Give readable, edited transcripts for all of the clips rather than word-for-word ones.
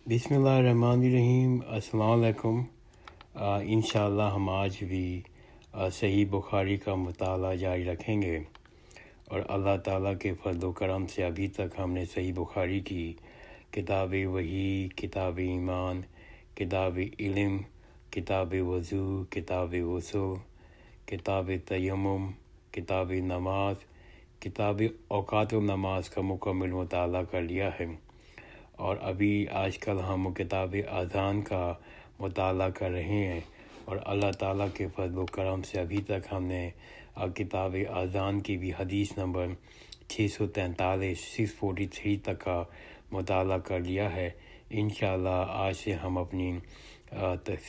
بسم اللہ الرحمن الرحیم۔ السلام علیکم۔ انشاءاللہ ہم آج بھی صحیح بخاری کا مطالعہ جاری رکھیں گے، اور اللہ تعالیٰ کے فضل و کرم سے ابھی تک ہم نے صحیح بخاری کی کتاب وحی، کتاب ایمان، کتاب علم، کتاب وضو، کتاب غسل، کتاب تیمم، کتاب نماز، کتاب اوقات النماز کا مکمل مطالعہ کر لیا ہے، اور ابھی آج کل ہم کتاب اذان کا مطالعہ کر رہے ہیں، اور اللہ تعالیٰ کے فضل و کرم سے ابھی تک ہم نے کتاب اذان کی بھی حدیث نمبر 643 643 تک کا مطالعہ کر لیا ہے۔ انشاءاللہ آج سے ہم اپنی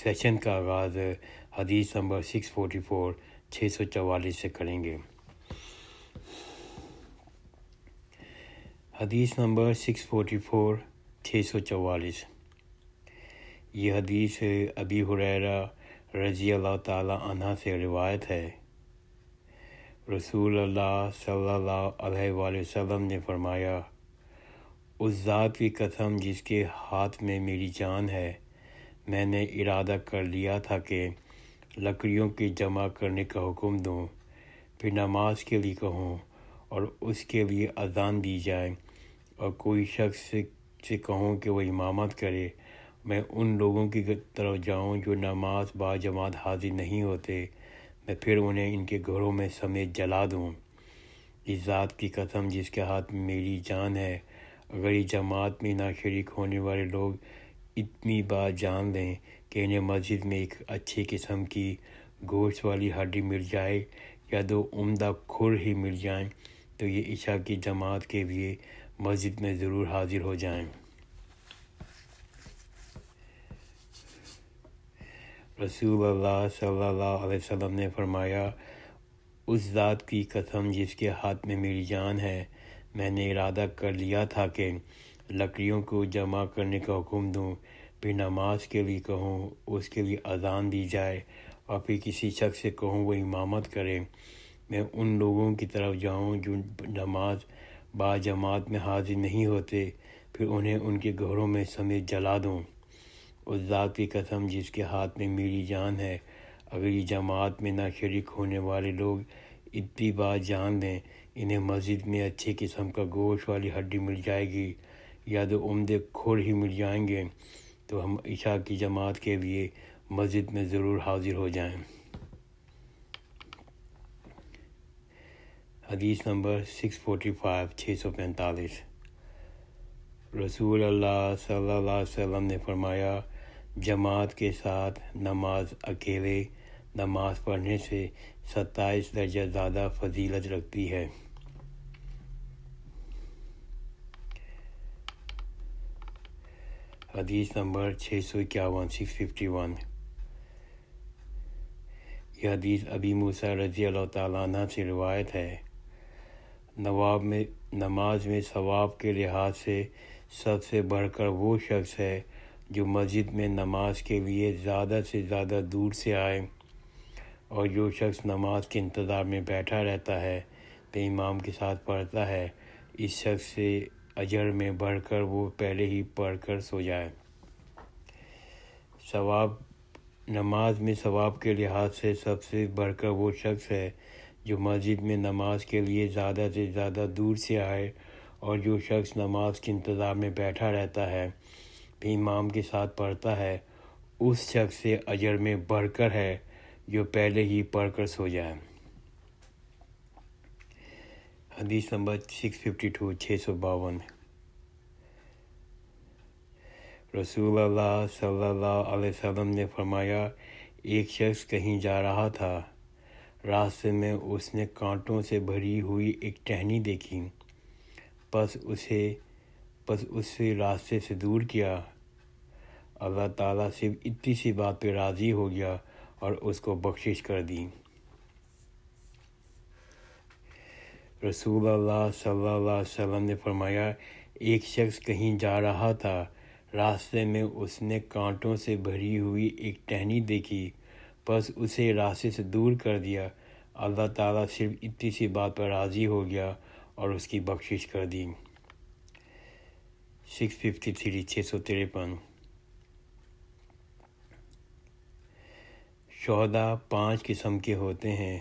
سیشن کا آغاز حدیث نمبر 644 644 سے کریں گے۔ حدیث نمبر 644 644۔ یہ حدیث ابی ہریرہ رضی اللہ تعالیٰ عنہ سے روایت ہے۔ رسول اللہ صلی اللہ علیہ وآلہ وسلم نے فرمایا، اس ذات کی قسم جس کے ہاتھ میں میری جان ہے، میں نے ارادہ کر لیا تھا کہ لکڑیوں کے جمع کرنے کا حکم دوں، پھر نماز کے لیے کہوں اور اس کے لیے اذان دی جائے، اور کوئی شخص سے کہوں کہ وہ امامت کرے، میں ان لوگوں کی طرف جاؤں جو نماز با جماعت حاضر نہیں ہوتے، میں پھر انہیں ان کے گھروں میں سمیت جلا دوں۔ اس ذات کی قسم جس کے ہاتھ میں میری جان ہے، اگر اس جماعت میں نہ شریک ہونے والے لوگ اتنی بات جان لیں کہ انہیں مسجد میں ایک اچھی قسم کی گوشت والی ہڈی مل جائے یا دو عمدہ کھر ہی مل جائیں، تو یہ عشاء کی جماعت کے لیے مسجد میں ضرور حاضر ہو جائیں۔ رسول اللہ صلی اللہ علیہ وسلم نے فرمایا، اس ذات کی قسم جس کے ہاتھ میں میری جان ہے، میں نے ارادہ کر لیا تھا کہ لکڑیوں کو جمع کرنے کا حکم دوں، پھر نماز کے لیے کہوں، اس کے لیے اذان دی جائے، اور پھر کسی شخص سے کہوں وہ امامت کرے، میں ان لوگوں کی طرف جاؤں جو نماز با جماعت میں حاضر نہیں ہوتے، پھر انہیں ان کے گھروں میں سمیت جلا دوں۔ اس ذات کی قسم جس کے ہاتھ میں میری جان ہے، اگر یہ جماعت میں نہ شریک ہونے والے لوگ اتنی بات جان لیں، انہیں مسجد میں اچھی قسم کا گوشت والی ہڈی مل جائے گی یا دو عمدے کھر ہی مل جائیں گے، تو ہم عشاء کی جماعت کے لیے مسجد میں ضرور حاضر ہو جائیں۔ حدیث نمبر 645 645۔ رسول اللہ صلی اللہ علیہ وسلم نے فرمایا، جماعت کے ساتھ نماز اکیلے نماز پڑھنے سے 27 درجہ زیادہ فضیلت رکھتی ہے۔ حدیث نمبر 651 651۔ یہ حدیث ابی موسیٰ رضی اللہ تعالیٰ عنہ سے روایت ہے۔ نماز میں ثواب کے لحاظ سے سب سے بڑھ کر وہ شخص ہے جو مسجد میں نماز کے لیے زیادہ سے زیادہ دور سے آئے، اور جو شخص نماز کے انتظار میں بیٹھا رہتا ہے تو امام کے ساتھ پڑھتا ہے، اس شخص سے اجر میں بڑھ کر وہ پہلے ہی پڑھ کر سو جائے۔ نماز میں ثواب کے لحاظ سے سب سے بڑھ کر وہ شخص ہے جو مسجد میں نماز کے لیے زیادہ سے زیادہ دور سے آئے، اور جو شخص نماز کے انتظار میں بیٹھا رہتا ہے پھر امام کے ساتھ پڑھتا ہے، اس شخص سے اجر میں بڑھ کر ہے جو پہلے ہی پڑھ کر سو جائے۔ حدیث نمبر 652 652۔ رسول اللہ صلی اللہ علیہ وسلم نے فرمایا، ایک شخص کہیں جا رہا تھا، راستے میں اس نے کانٹوں سے بھری ہوئی ایک ٹہنی دیکھی، پس اسے راستے سے دور کیا۔ اللہ تعالیٰ صرف اتنی سی بات پہ راضی ہو گیا اور اس کو بخشش کر دی۔ رسول اللہ صلی اللہ علیہ وسلم نے فرمایا، ایک شخص کہیں جا رہا تھا، راستے میں اس نے کانٹوں سے بھری ہوئی ایک ٹہنی دیکھی، پس اسے راستے سے دور کر دیا۔ اللہ تعالیٰ صرف اتنی سی بات پر راضی ہو گیا اور اس کی بخشش کر دی۔ 653 شہداء 5 قسم کے ہوتے ہیں: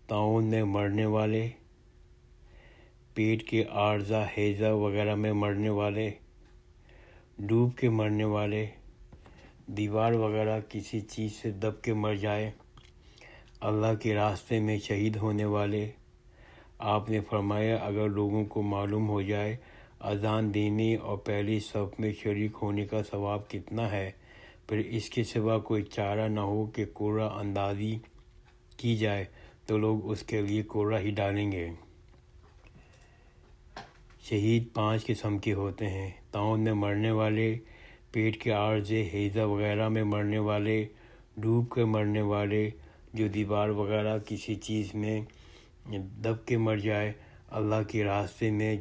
طاعون میں مرنے والے، پیٹ کے عارضہ ہیضہ وغیرہ میں مرنے والے، ڈوب کے مرنے والے، دیوار وغیرہ کسی چیز سے دب کے مر جائے، اللہ کے راستے میں شہید ہونے والے۔ آپ نے فرمایا اگر لوگوں کو معلوم ہو جائے اذان دینے اور پہلی صف میں شریک ہونے کا ثواب کتنا ہے، پھر اس کے سوا کوئی چارہ نہ ہو کہ قرعہ اندازی کی جائے تو لوگ اس کے لیے قرعہ ہی ڈالیں گے۔ شہید 5 قسم کے ہوتے ہیں: طاعون میں مرنے والے، پیٹ کے عارضے ہیضہ وغیرہ میں مرنے والے، ڈوب کے مرنے والے، جو دیوار وغیرہ کسی چیز میں دب کے مر جائے، اللہ کے راستے میں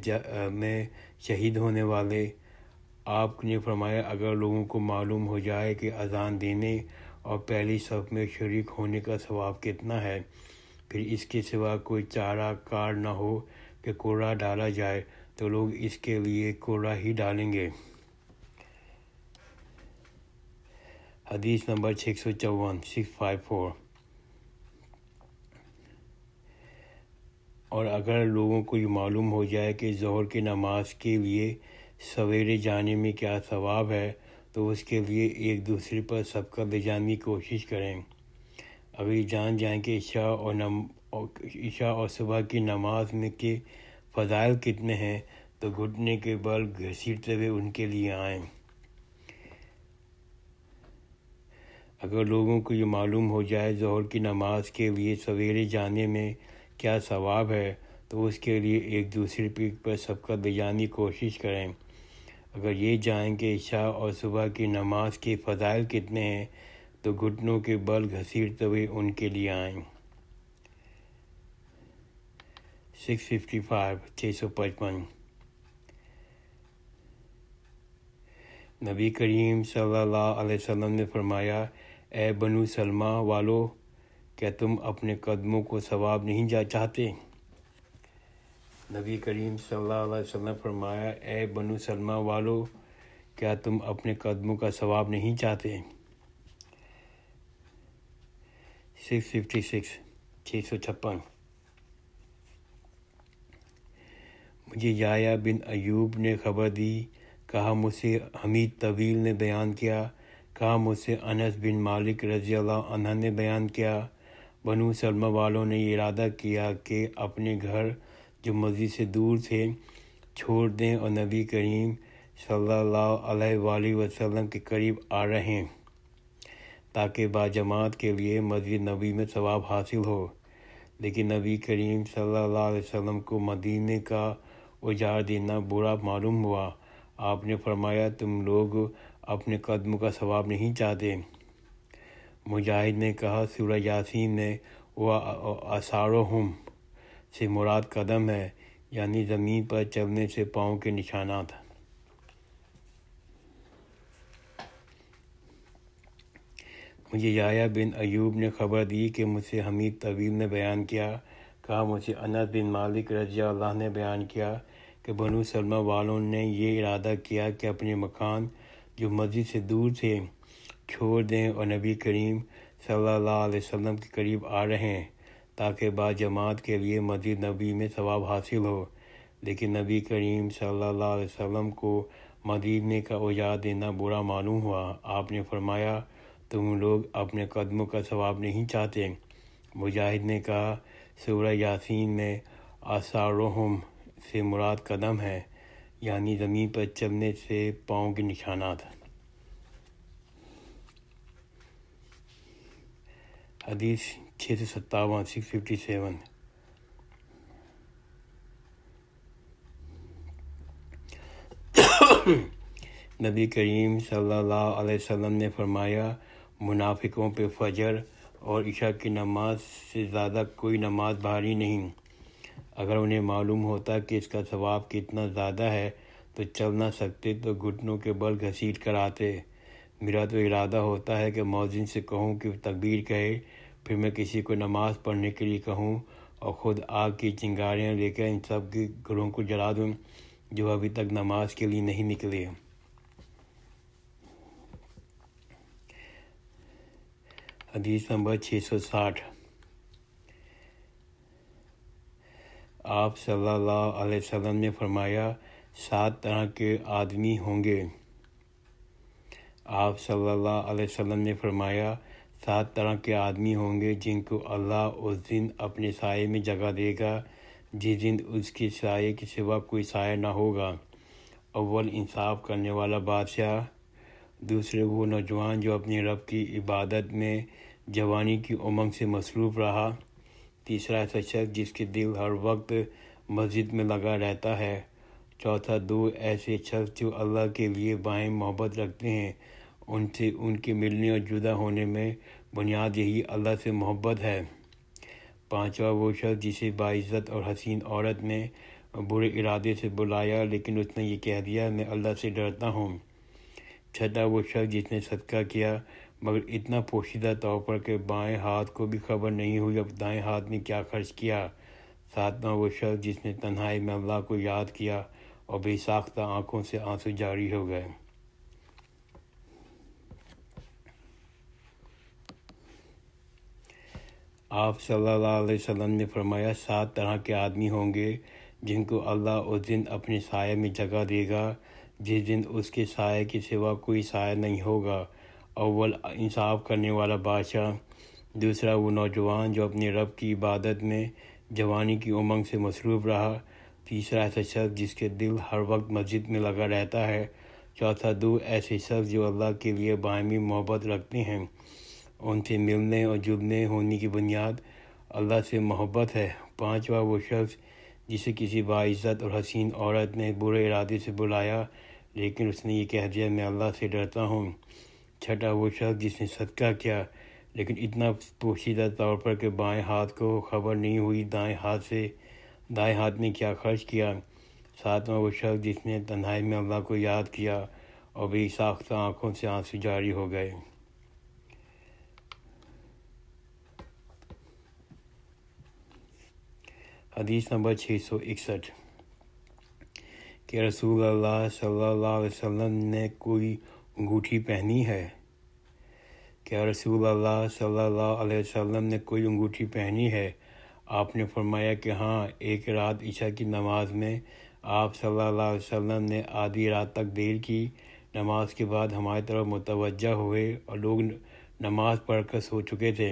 شہید ہونے والے۔ آپ نے فرمایا اگر لوگوں کو معلوم ہو جائے کہ اذان دینے اور پہلی صف میں شریک ہونے کا ثواب کتنا ہے، پھر اس کے سوا کوئی چارہ کار نہ ہو کہ قرعہ ڈالا جائے تو لوگ اس کے لیے قرعہ ہی ڈالیں گے۔ حدیث نمبر 654 اور اگر لوگوں کو یہ معلوم ہو جائے کہ ظہر کی نماز کے لیے سویرے جانے میں کیا ثواب ہے تو اس کے لیے ایک دوسرے پر سبقت لے جانے کی کوشش کریں۔ اگر یہ جان جائیں کہ عشاء اور صبح کی نماز میں کے فضائل کتنے ہیں تو گھٹنے کے بل گھسیٹتے ہوئے ان کے لیے آئیں۔ اگر لوگوں کو یہ معلوم ہو جائے ظہر کی نماز کے لیے سویرے جانے میں کیا ثواب ہے تو اس کے لیے ایک دوسرے پر سبقت لے جانے کی کوشش کریں۔ اگر یہ جائیں کہ عشاء اور صبح کی نماز کے فضائل کتنے ہیں تو گھٹنوں کے بل گھسیٹتے ہوئے ان کے لیے آئیں۔ 655 نبی کریم صلی اللہ علیہ وسلم نے فرمایا اے بنو سلمہ والو، کیا تم اپنے قدموں کو ثواب نہیں چاہتے؟ نبی کریم صلی اللہ علیہ وسلم فرمایا اے بنو سلمہ والو، کیا تم اپنے قدموں کا ثواب نہیں چاہتے؟ 656 مجھے یحییٰ بن ایوب نے خبر دی، کہا مجھ سے حمید طویل نے بیان کیا، کہا مجھ سے انس بن مالک رضی اللہ عنہ نے بیان کیا، بنو سلمہ والوں نے یہ ارادہ کیا کہ اپنے گھر جو مسجد سے دور تھے چھوڑ دیں اور نبی کریم صلی اللہ علیہ وآلہ وسلم کے قریب آ رہیں تاکہ باجماعت کے لیے مسجد نبوی میں ثواب حاصل ہو۔ لیکن نبی کریم صلی اللہ علیہ وسلم کو مدینے کا اجار دینا برا معلوم ہوا۔ آپ نے فرمایا تم لوگ اپنے قدموں کا ثواب نہیں چاہتے؟ مجاہد نے کہا سورہ یاسین میں وَآثَارُهُمْ سے مراد قدم ہے، یعنی زمین پر چلنے سے پاؤں کے نشانات۔ مجھے یحییٰ بن ایوب نے خبر دی کہ مجھ سے حمید طویل نے بیان کیا، کہا مجھ سے انس بن مالک رضی اللہ نے بیان کیا کہ بنو سلمہ والوں نے یہ ارادہ کیا کہ اپنے مکان جو مسجد سے دور تھے چھوڑ دیں اور نبی کریم صلی اللہ علیہ وسلم کے قریب آ رہے ہیں تاکہ باجماعت کے لیے مسجد نبوی میں ثواب حاصل ہو۔ لیکن نبی کریم صلی اللہ علیہ وسلم کو مدینے کا اجار دینا برا معلوم ہوا۔ آپ نے فرمایا تم لوگ اپنے قدموں کا ثواب نہیں چاہتے؟ مجاہد نے کہا سورہ یاسین میں آثارہم سے مراد قدم ہے، یعنی زمین پر چلنے سے پاؤں کے نشانات۔ حدیث 657 نبی کریم صلی اللہ علیہ وسلم نے فرمایا منافقوں پہ فجر اور عشاء کی نماز سے زیادہ کوئی نماز بھاری نہیں۔ اگر انہیں معلوم ہوتا کہ اس کا ثواب کتنا زیادہ ہے تو چل نہ سکتے تو گھٹنوں کے بل گھسیٹ کر آتے۔ میرا تو ارادہ ہوتا ہے کہ مؤذن سے کہوں کہ تکبیر کہے، پھر میں کسی کو نماز پڑھنے کے لیے کہوں اور خود آگ کی چنگاریاں لے کر ان سب کے گھروں کو جلا دوں، جو ابھی تک نماز کے لیے نہیں نکلے۔ حدیث نمبر 660۔ آپ صلی اللہ علیہ وسلم نے فرمایا 7 طرح کے آدمی ہوں گے۔ آپ صلی اللہ علیہ وسلم نے فرمایا 7 طرح کے آدمی ہوں گے جن کو اللہ اس دن اپنے سائے میں جگہ دے گا جس دن اس کے سائے کے سوا کوئی سایہ نہ ہوگا۔ اول انصاف کرنے والا بادشاہ، دوسرے وہ نوجوان جو اپنے رب کی عبادت میں جوانی کی امنگ سے مصروف رہا، تیسرا ایسا شخص جس کے دل ہر وقت مسجد میں لگا رہتا ہے، چوتھا 2 ایسے شخص جو اللہ کے لیے باہم محبت رکھتے ہیں، ان سے ان کے ملنے اور جدا ہونے میں بنیاد یہی اللہ سے محبت ہے، پانچواں وہ شخص جسے باعزت اور حسین عورت نے برے ارادے سے بلایا لیکن اس نے یہ کہہ دیا میں اللہ سے ڈرتا ہوں، چھٹا وہ شخص جس نے صدقہ کیا مگر اتنا پوشیدہ طور پر کہ بائیں ہاتھ کو بھی خبر نہیں ہوئی اب دائیں ہاتھ نے کیا خرچ کیا، ساتواں وہ شخص جس نے تنہائی میں اللہ کو یاد کیا اور بے ساختہ آنکھوں سے آنسو جاری ہو گئے۔ آپ صلی اللہ علیہ وسلم نے فرمایا 7 طرح کے آدمی ہوں گے جن کو اللہ اس دن اپنے سائے میں جگہ دے گا جس دن اس کے سائے کے سوا کوئی سایہ نہیں ہوگا۔ اول انصاف کرنے والا بادشاہ، دوسرا وہ نوجوان جو اپنے رب کی عبادت میں جوانی کی امنگ سے مصروف رہا، تیسرا ایسا شخص جس کے دل ہر وقت مسجد میں لگا رہتا ہے، چوتھا 2 ایسے شخص جو اللہ کے لیے باہمی محبت رکھتے ہیں، ان سے ملنے اور جلنے ہونے کی بنیاد اللہ سے محبت ہے، پانچواں وہ شخص جسے کسی باعزت اور حسین عورت نے برے ارادے سے بلایا لیکن اس نے یہ کہہ دیا میں اللہ سے ڈرتا ہوں، چھٹا وہ شخص جس نے صدقہ کیا لیکن اتنا پوشیدہ طور پر کہ بائیں ہاتھ کو خبر نہیں ہوئی دائیں ہاتھ نے کیا خرچ کیا، ساتواں وہ شخص جس نے تنہائی میں اللہ کو یاد کیا اور بے ساختہ آنکھوں سے آنسو جاری ہو گئے۔ حدیث نمبر 661 کہ رسول اللہ صلی اللہ علیہ وسلم نے کوئی انگوٹھی پہنی ہے؟ کیا رسول اللہ صلی اللہ علیہ وسلم نے کوئی انگوٹھی پہنی ہے؟ آپ نے فرمایا کہ ہاں، ایک رات عشاء کی نماز میں آپ صلی اللہ علیہ وسلم نے آدھی رات تک دیر کی، نماز کے بعد ہماری طرف متوجہ ہوئے اور لوگ نماز پڑھ کر سو چکے تھے،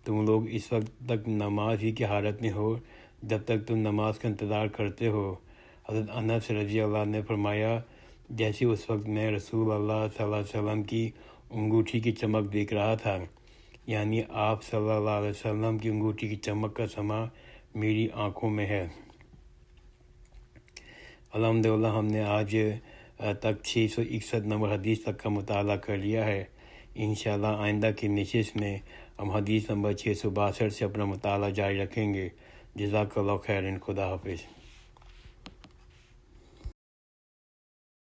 تم لوگ اس وقت تک نماز ہی کی حالت میں ہو جب تک تم نماز کا انتظار کرتے ہو۔ حضرت انس رضی اللہ عنہ نے فرمایا جیسے اس وقت میں رسول اللہ صلی اللہ علیہ وسلم کی انگوٹھی کی چمک دیکھ رہا تھا، یعنی آپ صلی اللہ علیہ وسلم کی انگوٹھی کی چمک کا سما میری آنکھوں میں ہے۔ الحمدللہ ہم نے آج تک 661 نمبر حدیث تک کا مطالعہ کر لیا ہے۔ انشاءاللہ آئندہ کی نشست میں ہم حدیث نمبر 662 سے اپنا مطالعہ جاری رکھیں گے۔ جزاک اللہ خیرن، خدا حافظ۔